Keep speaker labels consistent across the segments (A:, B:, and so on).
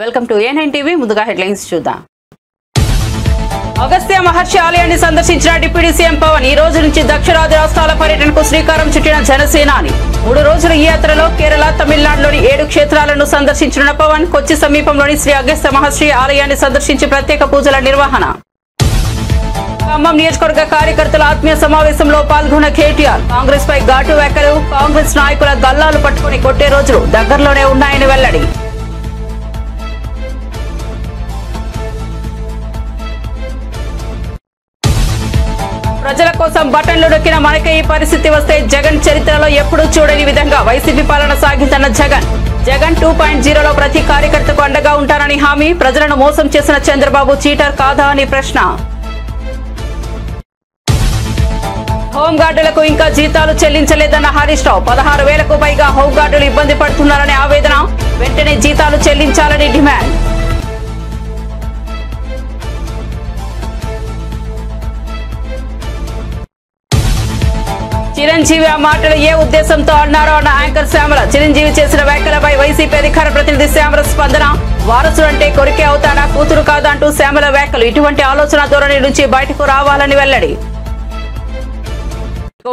A: Welcome to A9 TV. ముందుగా headlines చూద్దాం. అగస్త్య మహర్షి ఆలయాన్ని సందర్శించిన డిప్యూటీ సీఎం పవన్ ఈ రోజు నుంచి దక్షిణాది రాష్ట్రాల పర్యటనకు శ్రీకారం చుట్టిన జనసేనాని 3 రోజుల ఈ యాత్రలో కేరళ, తమిళనాడులోని 7 క్షేత్రాలను సందర్శించిన పవన్ కొచ్చి సమీపంలోని శ్రీ అగస్త్య మహర్షి ఆలయాన్ని సందర్శించి ప్రత్యేక పూజల నిర్వహణ. ఖమ్మం నియోజకవర్గ కార్యకర్తల ఆత్మీయ సమావేశంలో పాల్గొన్న కేటీఆర్ కాంగ్రెస్ పై ఘాటు వ్యాఖ్యలు, కాంగ్రెస్ నాయకుల గల్లాలు పట్టుకుని కొట్టే రోజులు దగ్గరలోనే ఉన్నాయని వెల్లడి. ప్రజల కోసం బటన్లు నొక్కిన మనకే ఈ పరిస్థితి వస్తే జగన్ చరిత్రలో ఎప్పుడూ చూడని విధంగా వైసీపీ పాలన సాగిందన్న జగన్ 2.0లో ప్రతి కార్యకర్తకు అండగా ఉంటానని హామీ. ప్రజలను మోసం చేసిన చంద్రబాబు చీటర్ కాదా అని ప్రశ్న. హోంగార్డులకు ఇంకా జీతాలు చెల్లించలేదన్న హరీష్ రావు 16,000కు పైగా హోంగార్డులు ఇబ్బంది పడుతున్నారనే ఆవేదన. వెంటనే జీతాలు చెల్లించాలని డిమాండ్. చిరంజీవి ఆ మాటలు ఏ ఉద్దేశంతో అన్నారో అన్న యాంకర్ శ్యామల. చిరంజీవి చేసిన వ్యాఖ్యలపై వైసీపీ అధికార ప్రతినిధి శ్యామల స్పందన. వారసుడంటే కొరికే అవుతాడా, కూతురు కాదా అంటూ శ్యామల వ్యాఖ్యలు. ఇటువంటి ఆలోచన ధోరణి నుంచి బయటకు రావాలని వెల్లడి.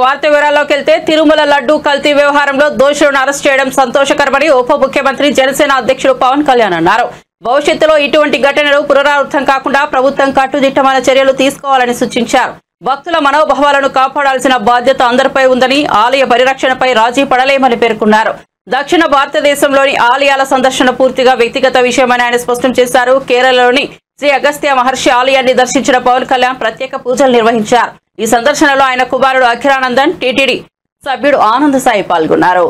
A: వార్త వివరాల్లోకి వెళ్తే తిరుమల లడ్డూ కల్తీ వ్యవహారంలో దోషులను అరెస్ట్ చేయడం సంతోషకరమని ఉప ముఖ్యమంత్రి జనసేన అధ్యక్షుడు పవన్ కళ్యాణ్ అన్నారు. భవిష్యత్తులో ఇటువంటి ఘటనలు పునరావృతం కాకుండా ప్రభుత్వం కట్టుదిట్టమైన చర్యలు తీసుకోవాలని సూచించారు. భక్తుల మనోభావాలను కాపాడాల్సిన బాధ్యత అందరిపై ఉందని, ఆలయ పరిరక్షణపై రాజీ పడలేమని పేర్కొన్నారు. దక్షిణ భారతదేశంలోని ఆలయాల సందర్శన పూర్తిగా వ్యక్తిగత విషయమని ఆయన స్పష్టం చేశారు. కేరళలోని శ్రీ అగస్త్య మహర్షి ఆలయాన్ని దర్శించిన పవన్ కళ్యాణ్ ప్రత్యేక పూజలు నిర్వహించారు. ఈ సందర్శనలో ఆయన కుమారుడు అఖిరానందన్, టీటీడీ సభ్యుడు ఆనంద్ సాయి పాల్గొన్నారు.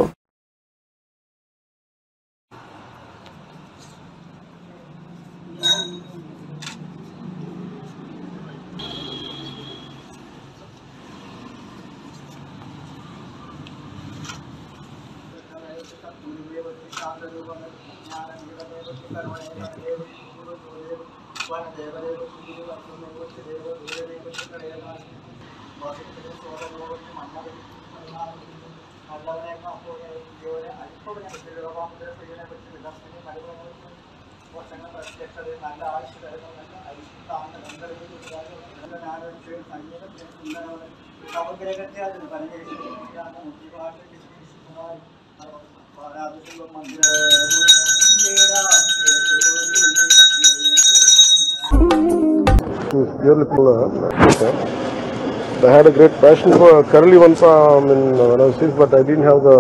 B: I had a great passion for Kerala once when I was 6, but I didn't have the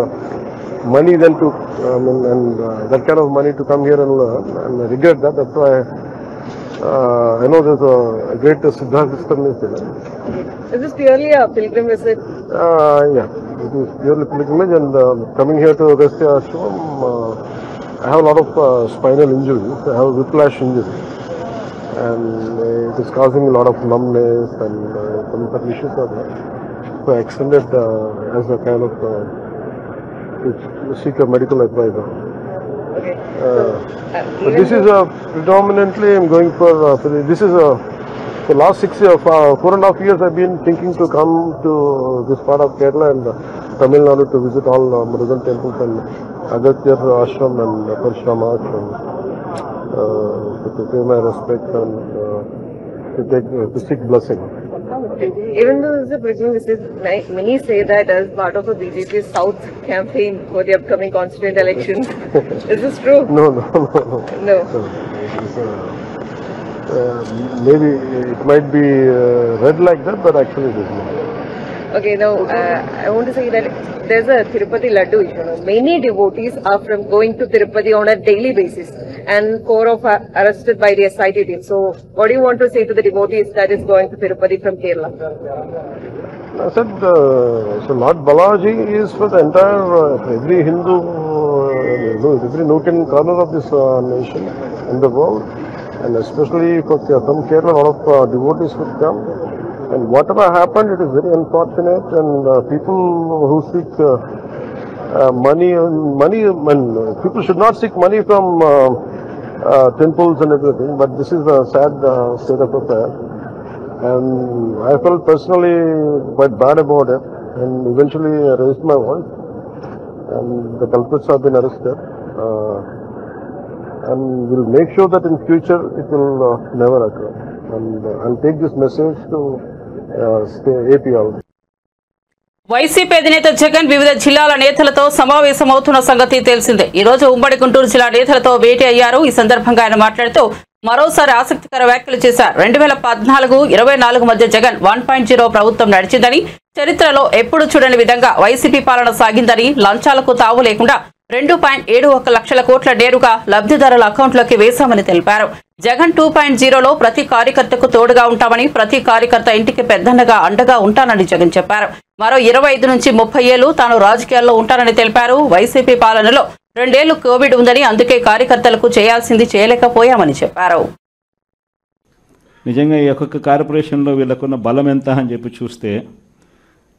B: money then to that kind of money to come here and learn, and I regret that. That's why I know there's a great Siddharth system is there.
C: Is this purely a pilgrim visit?
B: Yeah, it is purely pilgrimage, and coming here to Agastya Ashram, I have a lot of spinal injuries. I have a whiplash injury, and it is causing a lot of numbness and some issues are there. So I extended as a kind of to seek a medical advisor.
C: Okay.
B: But this is predominantly I'm going for this is the last 4.5 years I've been thinking to come to this part of Kerala and Tamil Nadu to visit all Murugan temples and Agastya Ashram and Parshrama Ashram to pay my respects and to seek blessing.
C: Even though this is a pilgrim visit, many say that as part of a BJP South campaign for the upcoming constituent elections. Is this true?
B: No.
C: No.
B: Maybe it might be read like that, but actually it is not.
C: Okay, now I want to say that there's a Tirupati Laddu issue. Many devotees are going to Tirupati on a daily basis, and 4 of arrested by the SIT team. So, what do you want to say to the devotees that is going to Tirupati from Kerala?
B: I said, so Lord Balaji is for the entire, every Hindu, every nook and corner of this nation in the world, and especially for from Kerala, a lot of devotees would come. And whatever happened, it is very unfortunate, and people who seek money, people should not seek money from temples and everything, but this is a sad state of affairs. And I felt personally quite bad about it, and eventually I raised my voice, and the culprits have been arrested. and we'll make sure that in future it will never occur. And I'll take this message to AP also.
A: YCP అధినేత జగన్ వివిధ జిల్లాల నేతలతో సమావేశమవుతున్న సంగతి తెలిసిందే. ఈ రోజు ఉమ్మడి గుంటూరు జిల్లా నేతలతో భేటీ అయ్యారు. ఈ సందర్భంగా ఆయన మాట్లాడుతూ మరోసారి ఆసక్తికర వ్యాఖ్యలు చేశారు. 2014-24 మధ్య జగన్ 1.0 ప్రభుత్వం నడిచిందని, చరిత్రలో ఎప్పుడు చూడని విధంగా వైసీపీ పాలన సాగిందని, లంచాలకు తావు లేకుండా 2.71 లక్షల కోట్ల నేరుగా లబ్ధిదారుల అకౌంట్లోకి వేశామని తెలిపారు. జగన్ 2.0లో ప్రతి కార్యకర్తకు తోడుగా ఉంటామని, ప్రతి కార్యకర్త ఇంటికి పెద్దన్నగా అండగా ఉంటానని జగన్ చెప్పారు. మరో 25 నుంచి 30 ఏళ్లు తాను రాజకీయాల్లో ఉంటానని తెలిపారు. వైసీపీ పాలనలో 2 ఏళ్లు కోవిడ్ ఉందని, అందుకే కార్యకర్తలకు చేయాల్సింది చేయలేకపోయామని చెప్పారు.
D: నిజంగా ఈ ఒక్కొక్క కార్పొరేషన్లో వీళ్ళకున్న బలం ఎంత అని చెప్పి చూస్తే,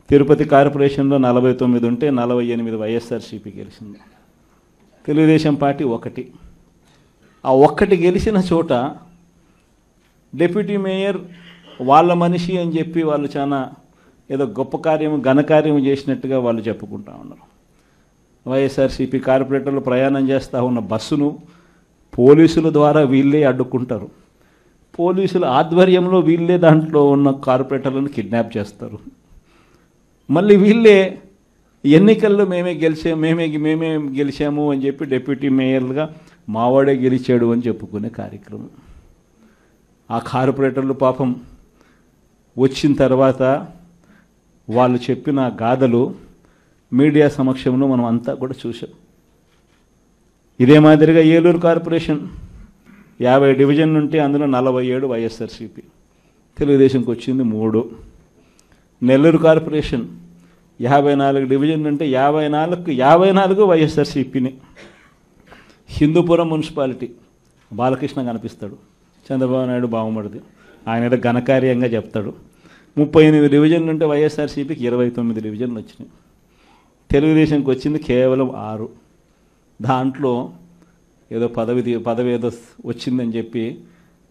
D: తిరుపతి కార్పొరేషన్లో 49 ఉంటే 48 వైఎస్ఆర్సీపీ గెలిచింది. తెలుగుదేశం పార్టీ 1. ఆ 1 గెలిచిన చోట డిప్యూటీ మేయర్ వాళ్ళ మనిషి అని చెప్పి వాళ్ళు చాలా ఏదో గొప్ప కార్యము ఘనకార్యము చేసినట్టుగా వాళ్ళు చెప్పుకుంటా ఉన్నారు. వైఎస్ఆర్సీపీ కార్పొరేటర్లు ప్రయాణం చేస్తూ ఉన్న బస్సును పోలీసుల ద్వారా వీళ్ళే అడ్డుకుంటారు. పోలీసుల ఆధ్వర్యంలో వీళ్ళే దాంట్లో ఉన్న కార్పొరేటర్లను కిడ్నాప్ చేస్తారు. మళ్ళీ వీళ్ళే ఎన్నికల్లో మేమే గెలిచాము అని చెప్పి డిప్యూటీ మేయర్లుగా మావాడే గెలిచాడు అని చెప్పుకునే కార్యక్రమం. ఆ కార్పొరేటర్లు పాపం వచ్చిన తర్వాత వాళ్ళు చెప్పిన గాథలు మీడియా సమక్షంలో మనం అంతా కూడా చూసాం. ఇదే మాదిరిగా ఏలూరు కార్పొరేషన్ 50 డివిజన్లు ఉంటే అందులో 47 వైఎస్ఆర్సీపీ, తెలుగుదేశంకి వచ్చింది 3. నెల్లూరు కార్పొరేషన్ 54 డివిజన్లు ఉంటే 54 వైఎస్ఆర్సీపీని. హిందూపురం మున్సిపాలిటీ బాలకృష్ణ కనిపిస్తాడు, చంద్రబాబు నాయుడు బావమడిది, ఆయన ఏదో ఘనకార్యంగా చెప్తాడు. 38 డివిజన్లు ఉంటే వైఎస్ఆర్సీపీకి 29 డివిజన్లు వచ్చినాయి. తెలుగుదేశంకి వచ్చింది కేవలం 6. దాంట్లో ఏదో పదవి ఏదో వచ్చిందని చెప్పి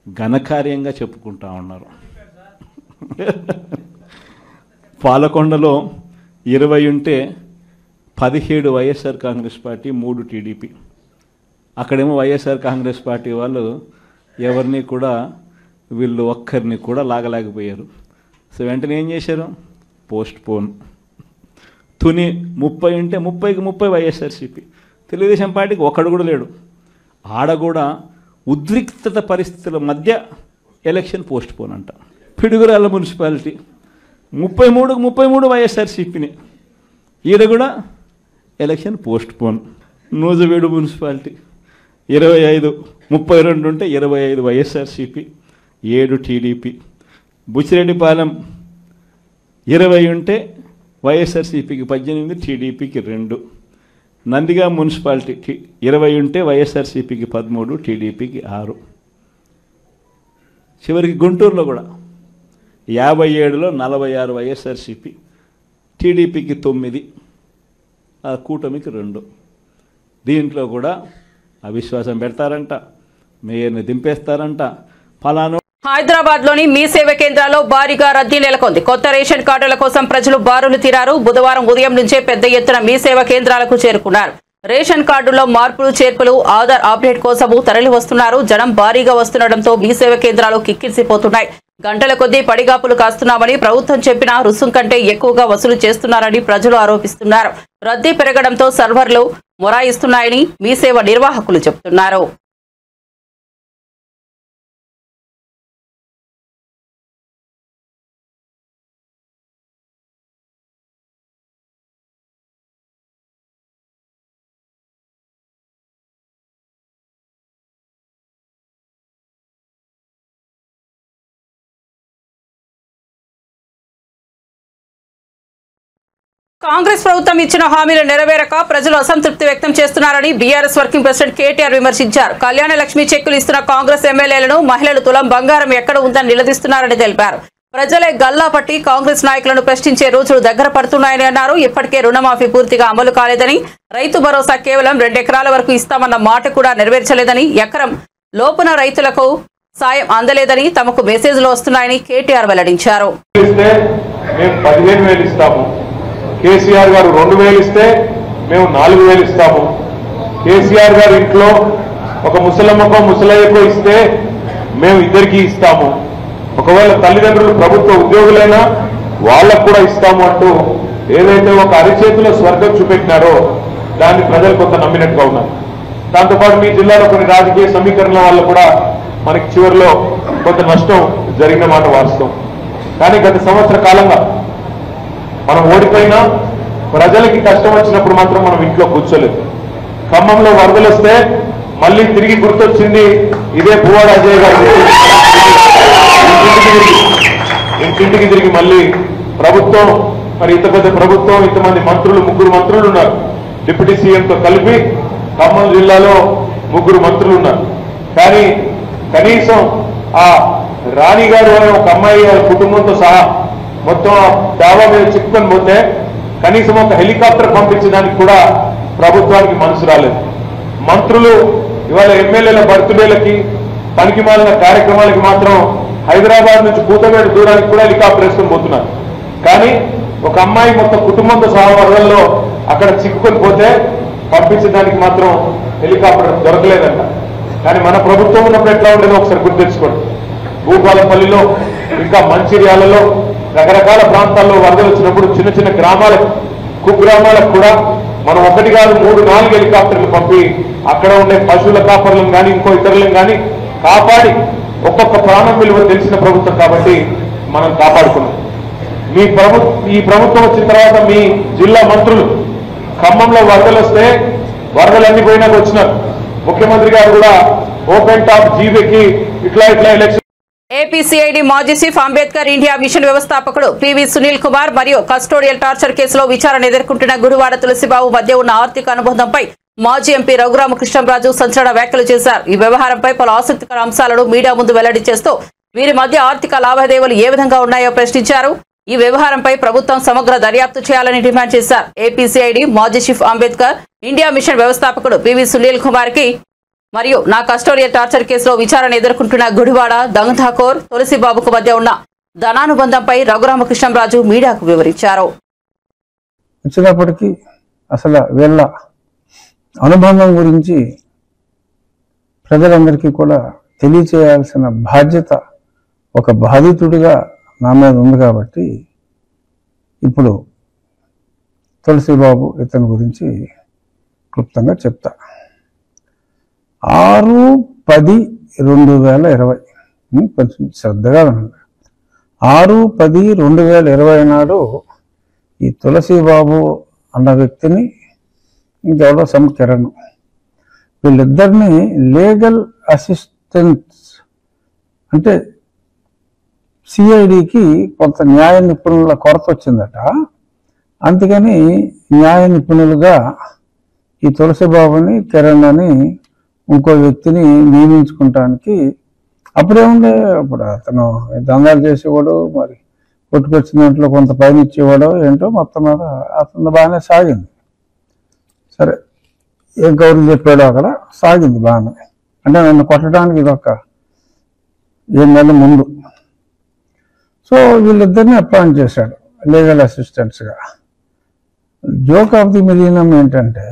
D: ఘనకార్యంగా చెప్పుకుంటా ఉన్నారు. పాలకొండలో 20 ఉంటే 17 వైఎస్ఆర్ కాంగ్రెస్ పార్టీ, 3 టీడీపీ. అక్కడేమో వైఎస్ఆర్ కాంగ్రెస్ పార్టీ వాళ్ళు ఎవరిని కూడా వీళ్ళు ఒక్కరిని కూడా లాగలేకపోయారు. సో వెంటనే ఏం చేశారు? Post phone. తుని 30 ఉంటే 30కి 30 వైఎస్ఆర్సీపీ. తెలుగుదేశం పార్టీకి ఒక్కడు కూడా లేడు. ఆడ కూడా ఉద్రిక్తత పరిస్థితుల మధ్య ఎలక్షన్ పోస్ట్ పోన్ అంట. పిడుగురాళ్ళ మున్సిపాలిటీ 33 వైఎస్ఆర్సీపీని, ఈడ కూడా election post phone. Nuzvid municipality 32 ఉంటే 25 వైఎస్ఆర్సీపీ, 7 టీడీపీ. బుచ్చిరెడ్డిపాలెం 20 ఉంటే వైఎస్ఆర్సీపీకి 18, టీడీపీకి 2. నందిగా మున్సిపాలిటీ 20 ఉంటే వైఎస్ఆర్సీపీకి 13, టీడీపీకి 6. చివరికి గుంటూరులో కూడా 57లో 46 వైఎస్ఆర్సీపీ, టీడీపీకి 9, ఆ కూటమికి 2. దీంట్లో కూడా అవిశ్వాసం పెడతారంట, మేయర్ని దింపేస్తారంట. ఫలానా
A: హైదరాబాద్ లోని మీ సేవ కేంద్రాల్లో భారీగా రద్దీ నెలకొంది. కొత్త రేషన్ కార్డుల కోసం ప్రజలు బారులు తీరారు. బుధవారం ఉదయం నుంచే పెద్ద ఎత్తున మీ సేవ కేంద్రాలకు చేరుకున్నారు. రేషన్ కార్డుల్లో మార్పులు చేర్పులు, ఆధార్ అప్డేట్ కోసము తరలి వస్తున్నారు. జనం భారీగా వస్తుండటంతో మీ సేవ కేంద్రాలు కిక్కిరిసిపోతున్నాయి. గంటల కొద్దీ పడిగాపులు కాస్తున్నామని ప్రభుత్వం చెప్పిన రుసుం కంటే ఎక్కువగా వసూలు చేస్తున్నారని ప్రజలు ఆరోపిస్తున్నారు. రద్దీ పెరగడంతో సర్వర్లు మొరాయిస్తున్నాయని మీ సేవ నిర్వాహకులు చెబుతున్నారు. కాంగ్రెస్ ప్రభుత్వం ఇచ్చిన హామీలు నెరవేరక ప్రజలు అసంతృప్తి వ్యక్తం చేస్తున్నారని బీఆర్ఎస్ వర్కింగ్ ప్రెసిడెంట్ కేటీఆర్ విమర్శించారు. కళ్యాణ లక్ష్మి చెక్కులు ఇస్తున్న కాంగ్రెస్ ఎమ్మెల్యేలను మహిళలు తులం బంగారం ఎక్కడ ఉందని నిలదీస్తున్నారని తెలిపారు. ప్రజలే గల్లా పట్టి కాంగ్రెస్ నాయకులను ప్రశ్నించే రోజులు దగ్గర పడుతున్నాయని అన్నారు. ఇప్పటికే రుణమాఫీ పూర్తిగా అమలు కాలేదని, రైతు భరోసా కేవలం 2 ఎకరాల వరకు ఇస్తామన్న మాట కూడా నెరవేర్చలేదని, ఎకరం లోపున రైతులకు సాయం అందలేదని తమకు మెసేజ్లు వస్తున్నాయని కేటీఆర్ వెల్లడించారు.
E: కేసీఆర్ గారు 2000 ఇస్తే మేము 4000 ఇస్తాము. కేసీఆర్ గారు ఇంట్లో ఒక ముసలమ్మకో ముసలయ్యకో ఇస్తే మేము ఇద్దరికీ ఇస్తాము, ఒకవేళ తల్లిదండ్రులు ప్రభుత్వ ఉద్యోగులైనా వాళ్ళకు కూడా ఇస్తాము అంటూ ఏదైతే ఒక అరిచేతిలో స్వర్గం చూపెట్టినారో దాన్ని ప్రజలు కొంత నమ్మినట్టుగా ఉన్నారు. దాంతోపాటు మీ జిల్లాలో కొన్ని రాజకీయ సమీకరణల వల్ల కూడా మనకి చివరిలో కొంత నష్టం జరిగిన మాట వాస్తవం. కానీ గత సంవత్సర కాలంగా మనం ఓడిపోయినా ప్రజలకి కష్టం వచ్చినప్పుడు మాత్రం మనం ఇంట్లో కూర్చోలేదు. ఖమ్మంలో వరదలు వస్తే మళ్ళీ తిరిగి గుర్తొచ్చింది ఇదే పువ్వాడ అజయ్ గారు ఇంటింటికి తిరిగి మళ్ళీ ప్రభుత్వం, మరి ఇంత పెద్ద ప్రభుత్వం, ఇంతమంది మంత్రులు, 3 మంత్రులు ఉన్నారు. డిప్యూటీ సీఎంతో కలిపి ఖమ్మం జిల్లాలో 3 మంత్రులు ఉన్నారు. కానీ కనీసం ఆ రాణి గారు అనే ఒక అమ్మాయి వాళ్ళ కుటుంబంతో సహా మొత్తం డాబా మీద చిక్కుకొని పోతే కనీసం ఒక హెలికాప్టర్ పంపించడానికి కూడా ప్రభుత్వానికి మనసు రాలేదు. మంత్రులు ఇవాళ ఎమ్మెల్యేల బర్త్డేలకి పనికి మాలిన కార్యక్రమాలకి మాత్రం హైదరాబాద్ నుంచి కూతవేడు దూరానికి కూడా హెలికాప్టర్ వేసుకొని పోతున్నారు. కానీ ఒక అమ్మాయి మొత్తం కుటుంబంతో సహా వరదల్లో అక్కడ చిక్కుకొని పోతే పంపించడానికి మాత్రం హెలికాప్టర్ దొరకలేదంట. కానీ మన ప్రభుత్వం ఉన్నప్పుడు ఎట్లా ఉండేదో ఒకసారి గుర్తు తెచ్చుకోండి. భూపాలపల్లిలో ఇంకా మంచిర్యాలలో రకరకాల ప్రాంతాల్లో వరదలు వచ్చినప్పుడు చిన్న చిన్న గ్రామాలకు, కుగ్రామాలకు కూడా మనం 1 కాదు 3, 4 హెలికాప్టర్లు పంపి అక్కడ ఉండే పశువుల కాపర్లను కానీ ఇంకో ఇతరులను కానీ కాపాడి ఒక్కొక్క ప్రాణం విలువ తెలిసిన ప్రభుత్వం కాబట్టి మనం కాపాడుకున్నాం. ఈ ప్రభుత్వం వచ్చిన తర్వాత మీ జిల్లా మంత్రులు ఖమ్మంలో వరదలు వస్తే వరదలన్నీ పోయినాక వచ్చినారు. ముఖ్యమంత్రి గారు కూడా ఓపెన్ టాప్ జీబీకి ఇట్లా ఎలక్షన్.
A: ఏపీసీఐడి మాజీ చీఫ్ అంబేద్కర్ ఇండియా మిషన్ వ్యవస్థాపకుడు పివి సునీల్ కుమార్ మరియు కస్టోడియల్ టార్చర్ కేసులో విచారణ ఎదుర్కొంటున్న గుడివాడ తులసిబాబు మధ్య ఉన్న ఆర్థిక అనుబంధంపై మాజీ ఎంపీ రఘురామకృష్ణంరాజు సంచలన వ్యాఖ్యలు చేశారు. ఈ వ్యవహారంపై పలు ఆసక్తికర అంశాలను మీడియా ముందు వెల్లడి చేస్తూ వీరి మధ్య ఆర్థిక లావాదేవీలు ఏ విధంగా ఉన్నాయో ప్రశ్నించారు. ఈ వ్యవహారంపై ప్రభుత్వం సమగ్ర దర్యాప్తు చేయాలని డిమాండ్ చేశారు. ఏపీసీఐడి మాజీ చీఫ్ అంబేద్కర్ ఇండియా మిషన్ వ్యవస్థాపకుడు పివి సునీల్ కుమార్ కి మరియు నా కస్టోడియల్ టార్చర్ కేసులో విచారణ ఎదుర్కొంటున్న గుడివాడ దంగథాకోర్ తులసిబాబుకు మధ్య ఉన్న ధనానుబంధంపై రఘురామకృష్ణంరాజు మీడియాకు వివరించారు.
F: వచ్చినప్పటికీ అసలు వీళ్ళ అనుబంధం గురించి ప్రజలందరికీ కూడా తెలియచేయాల్సిన బాధ్యత ఒక బాధితుడిగా నా మీద ఉంది కాబట్టి ఇప్పుడు తులసిబాబు ఇతని గురించి క్లుప్తంగా చెప్తా. 6/10/2020 కొంచెం శ్రద్ధగా వినండి. 6/10/2020 నాడు ఈ తులసిబాబు అన్న వ్యక్తిని ఇంకెవరో కిరణ్ వీళ్ళిద్దరిని లీగల్ అసిస్టెంట్స్ అంటే సిఐడికి కొంత న్యాయ నిపుణుల కొరత వచ్చిందట. అందుకని న్యాయ నిపుణులుగా ఈ తులసిబాబుని కిరణ్ అని ఇంకో వ్యక్తిని నియమించుకుంటానికి అప్పుడేముండే అప్పుడు అతను దందాలు చేసేవాడు, మరి కొట్టుకొచ్చిన దాంట్లో కొంత పైన ఇచ్చేవాడు ఏంటో మొత్తం మీద అతను బాగానే సాగింది. సరే ఏం కౌరులు చెప్పాడో అక్కడ సాగింది బాగానే. అంటే నన్ను కొట్టడానికి ఇదొక 7 నెలల ముందు. సో వీళ్ళిద్దరిని అపాయింట్ చేశాడు లీగల్ అసిస్టెంట్స్గా. జోక్ ఆఫ్ ది మిలీనియం ఏంటంటే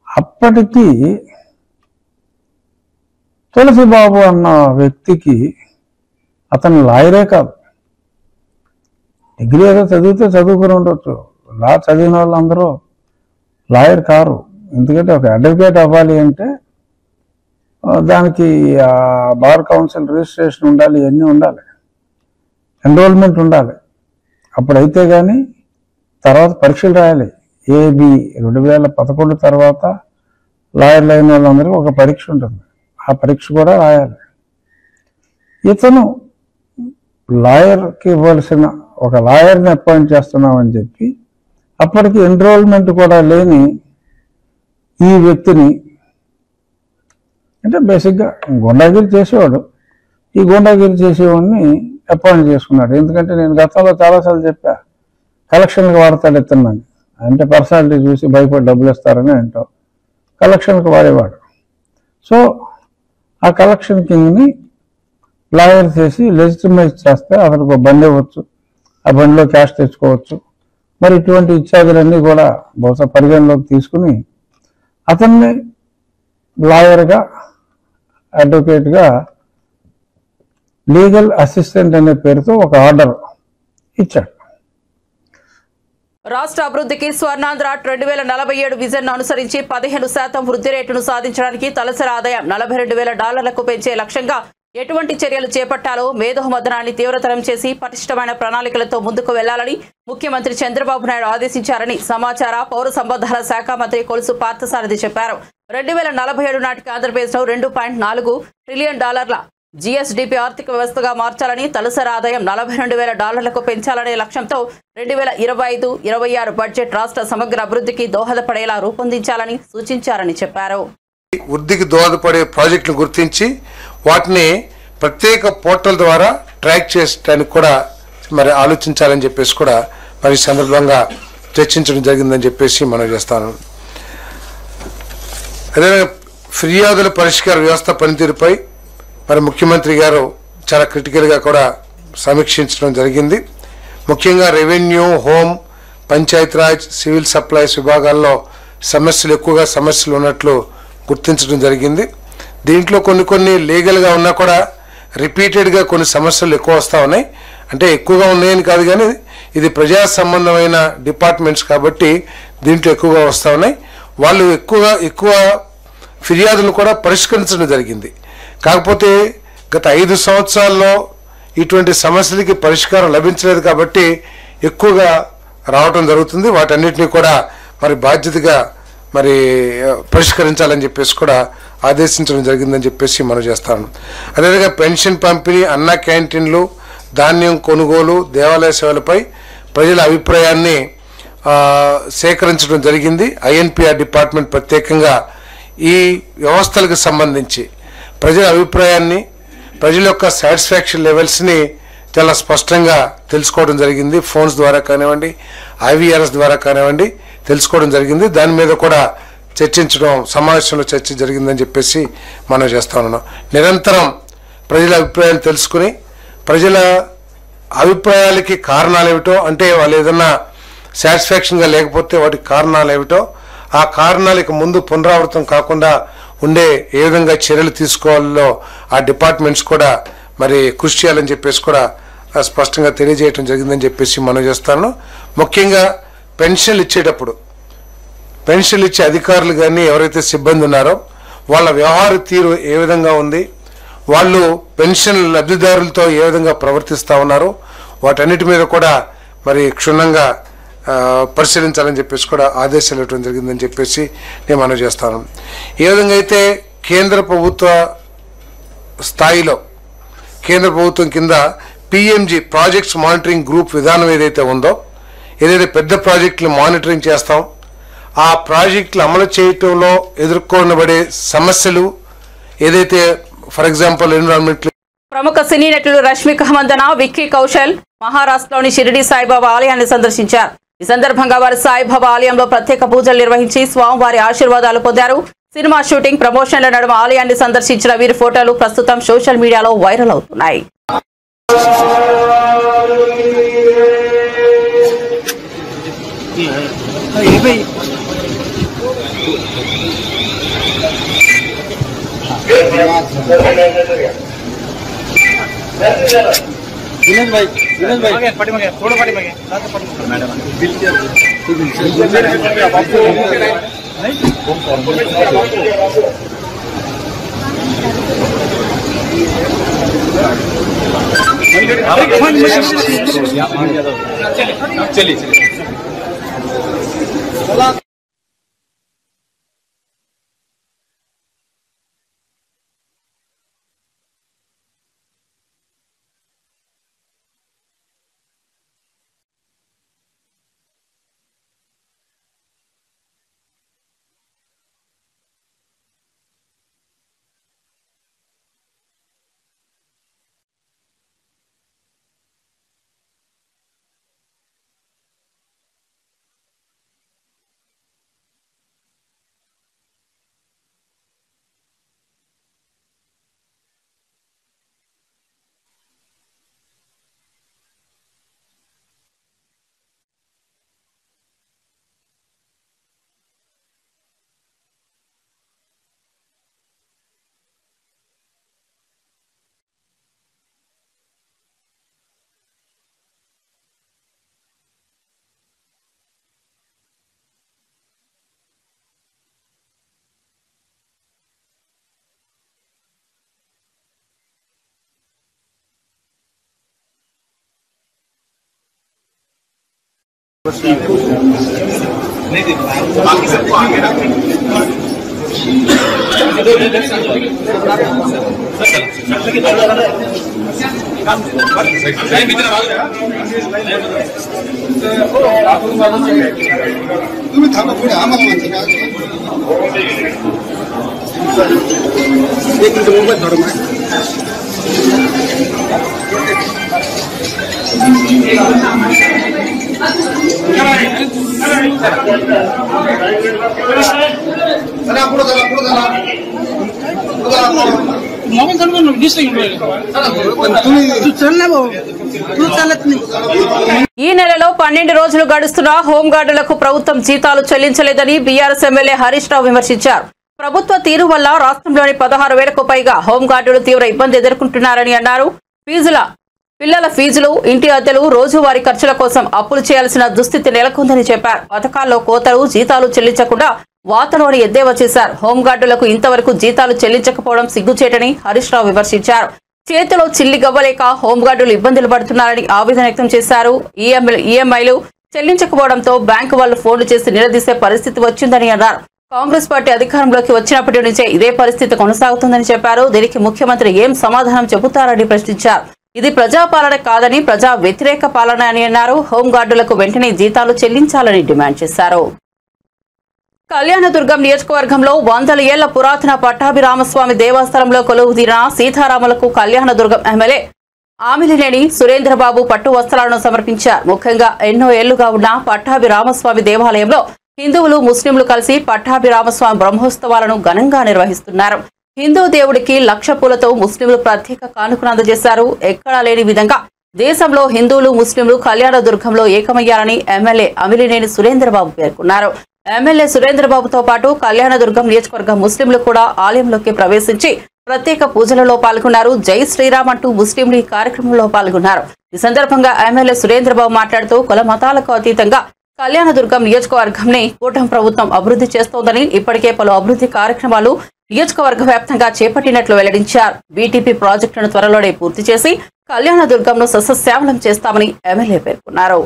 F: అప్పటికి తులసిబాబు అన్న వ్యక్తికి అతను లాయరే కాదు, డిగ్రీ ఏదో చదివితే చదువుకుని ఉండొచ్చు. లా చదివిన వాళ్ళందరూ లాయర్ కారు. ఎందుకంటే ఒక అడ్వకేట్ అవ్వాలి అంటే దానికి బార్ కౌన్సిల్ రిజిస్ట్రేషన్ ఉండాలి, ఇవన్నీ ఉండాలి, ఎన్రోల్మెంట్ ఉండాలి. అప్పుడైతే కానీ తర్వాత పరీక్షలు రాయాలి. ఏబి 2011 తర్వాత లాయర్లు అయిన వాళ్ళందరికీ ఒక పరీక్ష ఉంటుంది, ఆ పరీక్ష కూడా రాయాలి. ఇతను లాయర్కి ఇవ్వాల్సిన ఒక లాయర్ని అపాయింట్ చేస్తున్నామని చెప్పి అప్పటికి ఎన్రోల్మెంట్ కూడా లేని ఈ వ్యక్తిని, అంటే బేసిక్గా గుండాగిరి చేసేవాడు, ఈ గుండాగిరి చేసేవాడిని అపాయింట్ చేసుకున్నాడు. ఎందుకంటే నేను గతంలో చాలాసార్లు చెప్పా కలెక్షన్కి వాడతాడు ఇతన్నాను, అంటే పర్సనాలిటీ చూసి భయపడి డబ్బులు ఇస్తారని ఏంటో కలెక్షన్కి వాడేవాడు. సో ఆ కలెక్షన్ కింగ్ని లాయర్ చేసి లెజిటిమైజ్ చేస్తే అతనికి ఒక బండి ఇవ్వచ్చు, ఆ బండిలో క్యాష్ తెచ్చుకోవచ్చు. మరి ఇటువంటి ఇత్యాదులన్నీ కూడా బహుశా పరిగణలోకి తీసుకుని అతన్ని లాయర్గా, అడ్వకేట్గా, లీగల్ అసిస్టెంట్ అనే పేరుతో ఒక ఆర్డర్ ఇచ్చాడు.
A: రాష్ట్ర అభివృద్ధికి స్వర్ణాంధ్ర 2047 విజన్ అనుసరించి 15% వృద్ధి రేటును సాధించడానికి తలసరి ఆదాయం $42,000 పెంచే లక్ష్యంగా ఎటువంటి చర్యలు చేపట్టాలో మేధోమథనాన్ని తీవ్రతరం చేసి పటిష్టమైన ప్రణాళికలతో ముందుకు వెళ్లాలని ముఖ్యమంత్రి చంద్రబాబు నాయుడు ఆదేశించారని సమాచార పౌర సంబంధాల శాఖ మంత్రి కొలుసు పార్థసారథి చెప్పారు. 2047 నాటికి ఆంధ్రప్రదేశ్లో $2.4 ట్రిలియన్ జీఎస్డీపీ ఆర్థిక వ్యవస్థగా మార్చాలని, తలసరి ఆదాయం $42,000 పెంచాలనే లక్ష్యంతో 2025-26 బడ్జెట్ రాష్ట్ర సమగ్ర అభివృద్ధికి దోహదపడేలా రూపొందించాలని సూచించారని చెప్పారు.
G: వృద్ధికి దోహదపడే ప్రాజెక్టులు గుర్తించి వాటిని ప్రత్యేక పోర్టల్ ద్వారా ట్రాక్ చేయడానికి కూడా మరి ఆలోచించాలని చెప్పేసి కూడా మరి సందర్భంగా చర్చించడం జరిగిందని చెప్పేసి మనం చేస్తాను. అదేవిధంగా ఫిర్యాదుల పరిష్కార వ్యవస్థ పనితీరుపై మరి ముఖ్యమంత్రి గారు చాలా క్రిటికల్గా కూడా సమీక్షించడం జరిగింది. ముఖ్యంగా revenue, home, Panchayati Raj, civil supplies విభాగాల్లో ఎక్కువగా సమస్యలు ఉన్నట్లు గుర్తించడం జరిగింది. దీంట్లో కొన్ని లీగల్గా ఉన్నా కూడా రిపీటెడ్గా కొన్ని సమస్యలు ఎక్కువ వస్తూ ఉన్నాయి. అంటే ఎక్కువగా ఉన్నాయని కాదు, కానీ ఇది ప్రజా సంబంధమైన డిపార్ట్మెంట్స్ కాబట్టి దీంట్లో ఎక్కువగా వస్తూ ఉన్నాయి. వాళ్ళు ఎక్కువ ఫిర్యాదులను కూడా పరిష్కరించడం జరిగింది. కాకపోతే గత 5 సంవత్సరాల్లో ఇటువంటి సమస్యలకి పరిష్కారం లభించలేదు కాబట్టి ఎక్కువగా రావటం జరుగుతుంది. వాటన్నిటిని కూడా మరి బాధ్యతగా మరి పరిష్కరించాలని చెప్పేసి కూడా ఆదేశించడం జరిగిందని చెప్పేసి మనం చేస్తాను. అదేవిధంగా పెన్షన్ పంపిణీ, అన్న క్యాంటీన్లు, ధాన్యం కొనుగోలు, దేవాలయ సేవలపై ప్రజల అభిప్రాయాన్ని సేకరించడం జరిగింది. ఐఎన్పిఆర్ డిపార్ట్మెంట్ ప్రత్యేకంగా ఈ వ్యవస్థలకు సంబంధించి ప్రజల అభిప్రాయాన్ని, ప్రజల యొక్క సాటిస్ఫాక్షన్ లెవెల్స్ని చాలా స్పష్టంగా తెలుసుకోవడం జరిగింది. ఫోన్స్ ద్వారా కానివ్వండి, ఐవీఆర్ఎస్ ద్వారా కానివ్వండి తెలుసుకోవడం జరిగింది. దాని మీద కూడా సమావేశంలో చర్చ జరిగిందని చెప్పేసి మనం చేస్తా ఉన్నాం. నిరంతరం ప్రజల అభిప్రాయాలు తెలుసుకుని ప్రజల అభిప్రాయాలకి కారణాలు ఏమిటో, అంటే వాళ్ళు ఏదన్నా సాటిస్ఫాక్షన్గా లేకపోతే వాటికి కారణాలు ఏమిటో, ఆ కారణాలకు ముందు పునరావృతం కాకుండా ఉండే ఏ విధంగా చర్యలు తీసుకోవాలో ఆ డిపార్ట్మెంట్స్ కూడా మరి కృషి చేయాలని చెప్పేసి కూడా స్పష్టంగా తెలియజేయడం జరిగిందని చెప్పేసి మనం చేస్తాను. ముఖ్యంగా పెన్షన్లు ఇచ్చేటప్పుడు పెన్షన్లు ఇచ్చే అధికారులు కానీ ఎవరైతే సిబ్బంది ఉన్నారో వాళ్ళ వ్యవహార తీరు ఏ విధంగా ఉంది, వాళ్ళు పెన్షన్ లబ్ధిదారులతో ఏ విధంగా ప్రవర్తిస్తూ ఉన్నారో వాటన్నిటి మీద కూడా మరి క్షుణ్ణంగా పరిశీలించాలని చెప్పేసి కూడా ఆదేశాలు ఇవ్వడం జరిగిందని చెప్పేసి నేను మనం చేస్తాను. ఏ విధంగా అయితే కేంద్ర ప్రభుత్వ స్థాయిలో కేంద్ర ప్రభుత్వం కింద పిఎంజి ప్రాజెక్ట్స్ మానిటరింగ్ గ్రూప్ విధానం ఏదైతే ఉందో, ఏదైతే పెద్ద ప్రాజెక్టులు మానిటరింగ్ చేస్తాం, ఆ ప్రాజెక్టులు అమలు చేయటంలో ఎదుర్కొనబడే సమస్యలు ఏదైతే ఫర్ ఎగ్జాంపుల్ ఎన్విరాన్మెంట్.
A: ప్రముఖ సినీ నటులు రష్మిక మందన, విక్కీ కౌశల్ మహారాష్ట్రలోని షిరిడి సాయిబాబా ఆలయాన్ని సందర్శించారు. ఈ సందర్భంగా వారు సాయిబాబా ఆలయంలో ప్రత్యేక పూజలు నిర్వహించి స్వామివారి ఆశీర్వాదాలు పొందారు. సినిమా షూటింగ్ ప్రమోషన్ల నడుమ ఆలయాన్ని సందర్శించిన వీరి ఫోటోలు ప్రస్తుతం సోషల్ మీడియాలో వైరల్ అవుతున్నాయి. चलिए ఈ నెలలో 12 రోజులు గడుస్తున్నా హోంగార్డులకు ప్రభుత్వం జీతాలు చెల్లించలేదని బీఆర్ఎస్ ఎమ్మెల్యే హరీష్ రావు విమర్శించారు. ప్రభుత్వ తీరు వల్ల రాష్ట్రంలోని 16,000కు పైగా హోంగార్డులు తీవ్ర ఇబ్బంది ఎదుర్కొంటున్నారని అన్నారు. పిల్లల ఫీజులు, ఇంటి అద్దెలు, రోజువారీ ఖర్చుల కోసం అప్పులు చేయాల్సిన దుస్థితి నెలకొందని చెప్పారు. పథకాల్లో కోతలు, జీతాలు చెల్లించకుండా వాతలోని ఎద్దేవా చేశారు. హోంగార్డులకు ఇంతవరకు జీతాలు చెల్లించకపోవడం సిగ్గుచేటని హరీష్ రావు విమర్శించారు. చేతిలో చిల్లి గవ్వలేక హోంగార్డులు ఇబ్బందులు పడుతున్నారని ఆవేదన వ్యక్తం చేశారు. ఈఎంఐలు చెల్లించకపోవడంతో బ్యాంకు వాళ్ళు ఫోన్లు చేసి నిలదీసే పరిస్థితి వచ్చిందని అన్నారు. కాంగ్రెస్ పార్టీ అధికారంలోకి వచ్చినప్పటి నుంచే ఇదే పరిస్థితి కొనసాగుతుందని చెప్పారు. దీనికి ముఖ్యమంత్రి ఏం సమాధానం చెబుతారని ప్రశ్నించారు. ఇది ప్రజాపాలన కాదని ప్రజా వ్యతిరేక పాలన అని అన్నారు. హోంగార్డులకు వెంటనే జీతాలు చెల్లించాలని డిమాండ్ చేశారు. కళ్యాణదుర్గం నియోజకవర్గంలో 100 ఏళ్ల పురాతన పట్టాభిరామస్వామి దేవస్థానంలో కొలువుదీరిన సీతారాములకు కళ్యాణదుర్గం ఎమ్మెల్యే ఆమిలినేని సురేంద్రబాబు పట్టు వస్త్రాలను సమర్పించారు. ముఖ్యంగా ఎన్నో ఏళ్లుగా ఉన్న పట్టాభిరామస్వామి దేవాలయంలో హిందువులు, ముస్లింలు కలిసి పట్టాభిరామస్వామి బ్రహ్మోత్సవాలను ఘనంగా నిర్వహిస్తున్నారు. హిందూ దేవుడికి 1,00,000 పూలతో ముస్లింలు ప్రత్యేక కానుకను అందజేశారు. ఎక్కడా లేని విధంగా దేశంలో హిందువులు, ముస్లింలు కళ్యాణదుర్గంలో ఏకమయ్యారని ఎమ్మెల్యే అమిలినేని సురేంద్రబాబు పేర్కొన్నారు. ఎమ్మెల్యే సురేంద్రబాబుతో పాటు కళ్యాణదుర్గం నియోజకవర్గ ముస్లింలు కూడా ఆలయంలోకి ప్రవేశించి ప్రత్యేక పూజలలో పాల్గొన్నారు. జై శ్రీరామ్ అంటూ ముస్లింలు ఈ కార్యక్రమంలో పాల్గొన్నారు. ఈ సందర్భంగా ఎమ్మెల్యే సురేంద్రబాబు మాట్లాడుతూ కుల మతాలకు అతీతంగా కళ్యాణదుర్గం నియోజకవర్గంని కూటమి ప్రభుత్వం అభివృద్ధి చేస్తోందని, ఇప్పటికే పలు అభివృద్ధి కార్యక్రమాలు నియోజకవర్గ వ్యాప్తంగా చేపట్టినట్లు వెల్లడించారు. బీటీపీ ప్రాజెక్టును త్వరలోనే పూర్తి చేసి కళ్యాణదుర్గంను సస్యశ్యామలం చేస్తామని ఎమ్మెల్యే పేర్కొన్నారు.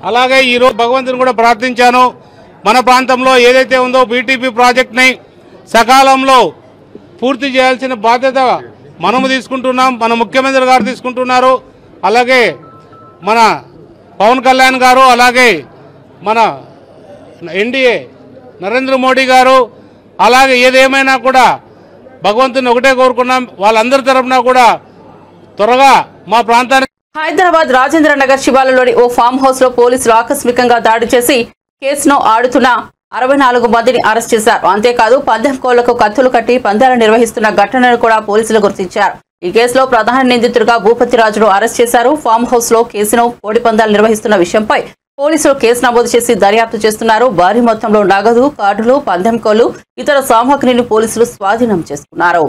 H: అలాగే ఈరోజు భగవంతుని కూడా ప్రార్థించాను. మన ప్రాంతంలో ఏదైతే ఉందో బీటీపీ ప్రాజెక్ట్ని సకాలంలో పూర్తి చేయాల్సిన బాధ్యత మనము తీసుకుంటున్నాం, మన ముఖ్యమంత్రి గారు తీసుకుంటున్నారు. అలాగే మన పవన్ కళ్యాణ్ గారు, అలాగే మన ఎన్డీఏ నరేంద్ర మోడీ గారు, అలాగే ఏదేమైనా కూడా భగవంతుని ఒకటే కోరుకున్నాం. వాళ్ళందరి తరఫున కూడా త్వరగా మా ప్రాంతానికి.
A: హైదరాబాద్ రాజేంద్ర నగర్ శివాలలోని ఓ ఫామ్ హౌస్ లో పోలీసులు ఆకస్మికంగా దాడి చేసి కేసును ఆడుతున్న 64 మందిని అరెస్ట్ చేశారు. అంతేకాదు పందెం కోళ్లకు కత్తులు కట్టి పందాలు నిర్వహిస్తున్న ఘటనను కూడా పోలీసులు గుర్తించారు. ఈ కేసులో ప్రధాన నిందితుడిగా భూపతిరాజును అరెస్ట్ చేశారు. ఫామ్ హౌస్ లో కేసును కోడి పందాలు నిర్వహిస్తున్న విషయంపై పోలీసులు కేసు నమోదు చేసి దర్యాప్తు చేస్తున్నారు. భారీ మొత్తంలో నగదు, కార్డులు, పందెం కోళ్లు, ఇతర సామాగ్రిని పోలీసులు స్వాధీనం చేసుకున్నారు.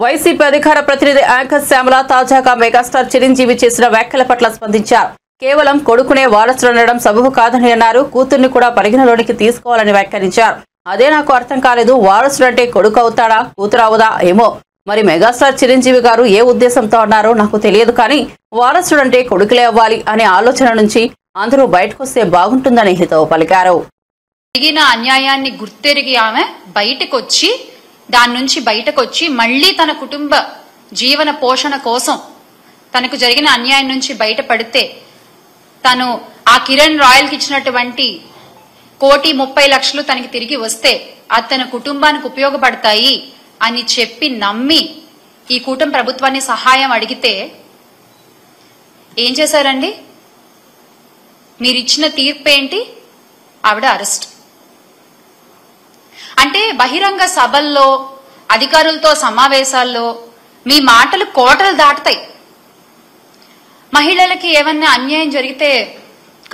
A: వైసీపీ అధికార ప్రతినిధి యాంకర్ శ్యామల తాజాగా మెగాస్టార్ చిరంజీవి చేసిన వ్యాఖ్యల పట్ల స్పందించారు. కేవలం కొడుకునే వారసుడనడం సబబు కాదని అన్నారు. కూతుర్ని కూడా పరిగణలోనికి తీసుకోవాలని వ్యాఖ్యానించారు. అదే నాకు అర్థం కాలేదు. వారసుడంటే కొడుకు అవుతాడా, కూతురు అవుదా ఏమో. మరి మెగాస్టార్ చిరంజీవి గారు ఏ ఉద్దేశంతో అన్నారో నాకు తెలియదు, కానీ వారసుడంటే కొడుకులే అవ్వాలి అనే ఆలోచన నుంచి అందరూ బయటకొస్తే బాగుంటుందని హితవు పలికారు.
I: జరిగిన అన్యాయాన్ని గుర్తెరిగి ఆమె దాని నుంచి బయటకొచ్చి మళ్లీ తన కుటుంబ జీవన పోషణ కోసం తనకు జరిగిన అన్యాయం నుంచి బయటపడితే తను ఆ కిరణ్ రాయల్కి ఇచ్చినటువంటి 1,30,00,000 తనకి తిరిగి వస్తే అది తన కుటుంబానికి ఉపయోగపడతాయి అని చెప్పి నమ్మి ఈ కూటమి ప్రభుత్వాన్ని సహాయం అడిగితే ఏం చేశారండి? మీరిచ్చిన తీర్పు ఏంటి? ఆవిడ అరెస్ట్. అంటే బహిరంగ సభల్లో అధికారులతో సమావేశాల్లో మీ మాటలు కోటలు దాటుతాయి. మహిళలకి ఏమన్నా అన్యాయం జరిగితే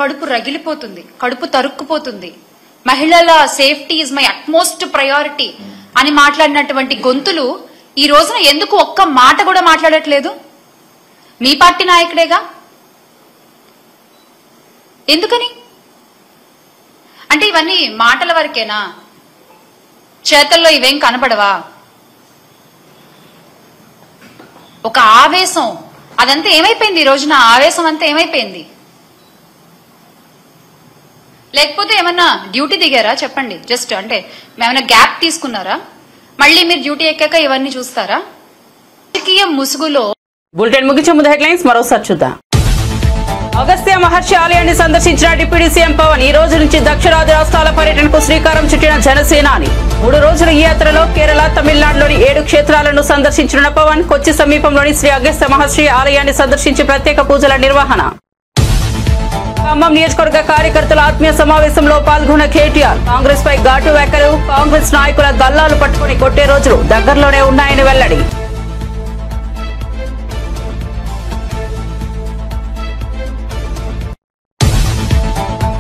I: కడుపు రగిలిపోతుంది, కడుపు తరుక్కుపోతుంది. మహిళల safety is my utmost priority అని మాట్లాడినటువంటి గొంతులు ఈ రోజున ఎందుకు ఒక్క మాట కూడా మాట్లాడట్లేదు? మీ పార్టీ నాయకుడేగా. ఎందుకని? అంటే ఇవన్నీ మాటల వరకేనా? చేతల్లో ఇవేం కనబడవా? ఒక ఆవేశం అదంతా ఏమైపోయింది? ఈ రోజున ఆవేశం అంతా ఏమైపోయింది? లేకపోతే ఏమన్నా డ్యూటీ దిగారా? చెప్పండి. జస్ట్ అంటే ఏమైనా గ్యాప్ తీసుకున్నారా? మళ్ళీ మీరు డ్యూటీ ఎక్కాక ఇవన్నీ చూస్తారా? రాజకీయ ముసుగులో.
A: బులెటిన్ ముగించే ముందు హెడ్లైన్స్ మరోసారి చూద్దాం. అగస్త్య మహర్షి ఆలయాన్ని సందర్శించిన డిప్యూటీ సీఎం పవన్. ఈ రోజు నుంచి దక్షిణాది రాష్ట్రాల పర్యటనకు శ్రీకారం చుట్టిన జనసేనాని. 3 రోజుల ఈ యాత్రలో కేరళ, తమిళనాడులోని 7 క్షేత్రాలను సందర్శించిన పవన్ కొచ్చి సమీపంలోని శ్రీ అగస్త్య మహర్షి ఆలయాన్ని సందర్శించి ప్రత్యేక పూజల నిర్వహణ. ఖమ్మం నియోజకవర్గ కార్యకర్తల ఆత్మీయ సమావేశంలో పాల్గొన్న కేటీఆర్. కాంగ్రెస్ పై ఘాటు వ్యాఖ్యలు. కాంగ్రెస్ నాయకుల గల్లాలు పట్టుకుని కొట్టే రోజులు దగ్గరలోనే ఉన్నాయని వెల్లడి.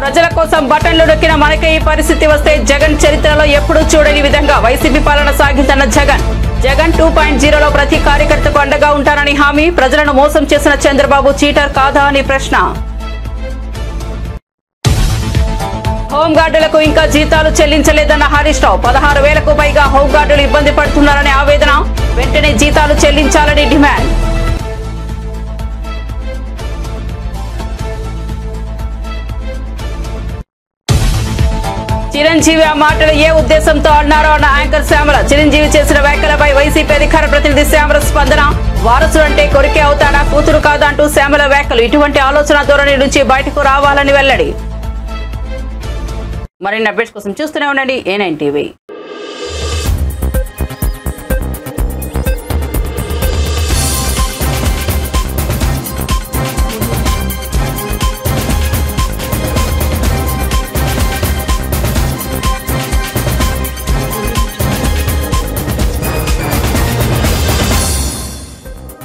A: ప్రజల కోసం బటన్లు నొక్కిన మనకే ఈ పరిస్థితి వస్తే జగన్ చరిత్రలో ఎప్పుడూ చూడని విధంగా వైసీపీ పాలన సాగిందన్న జగన్. జగన్ 2.0లో ప్రతి కార్యకర్తకు అండగా ఉంటానని హామీ. ప్రజలను మోసం చేసిన చంద్రబాబు చీటర్ కాదా అని ప్రశ్న. హోంగార్డులకు ఇంకా జీతాలు చెల్లించలేదన్న హరీష్ రావు. 16,000కు పైగా హోంగార్డులు ఇబ్బంది పడుతున్నారనే ఆవేదన. వెంటనే జీతాలు చెల్లించాలని డిమాండ్. చిరంజీవి ఆ మాటలు ఏ ఉద్దేశంతో అన్నారో అన్న యాంకర్ శ్యామల. చిరంజీవి చేసిన వ్యాఖ్యలపై వైసీపీ అధికార ప్రతినిధి శ్యామల స్పందన. వారసుడంటే కొడుకే అవుతాడా, కూతురు కాదా అంటూ శ్యామల వ్యాఖ్యలు. ఇటువంటి ఆలోచన ధోరణి నుంచి బయటకు రావాలని వెల్లడి. మరిన్ని అప్డేట్స్ కోసం చూస్తూనే ఉండండి A9 TV.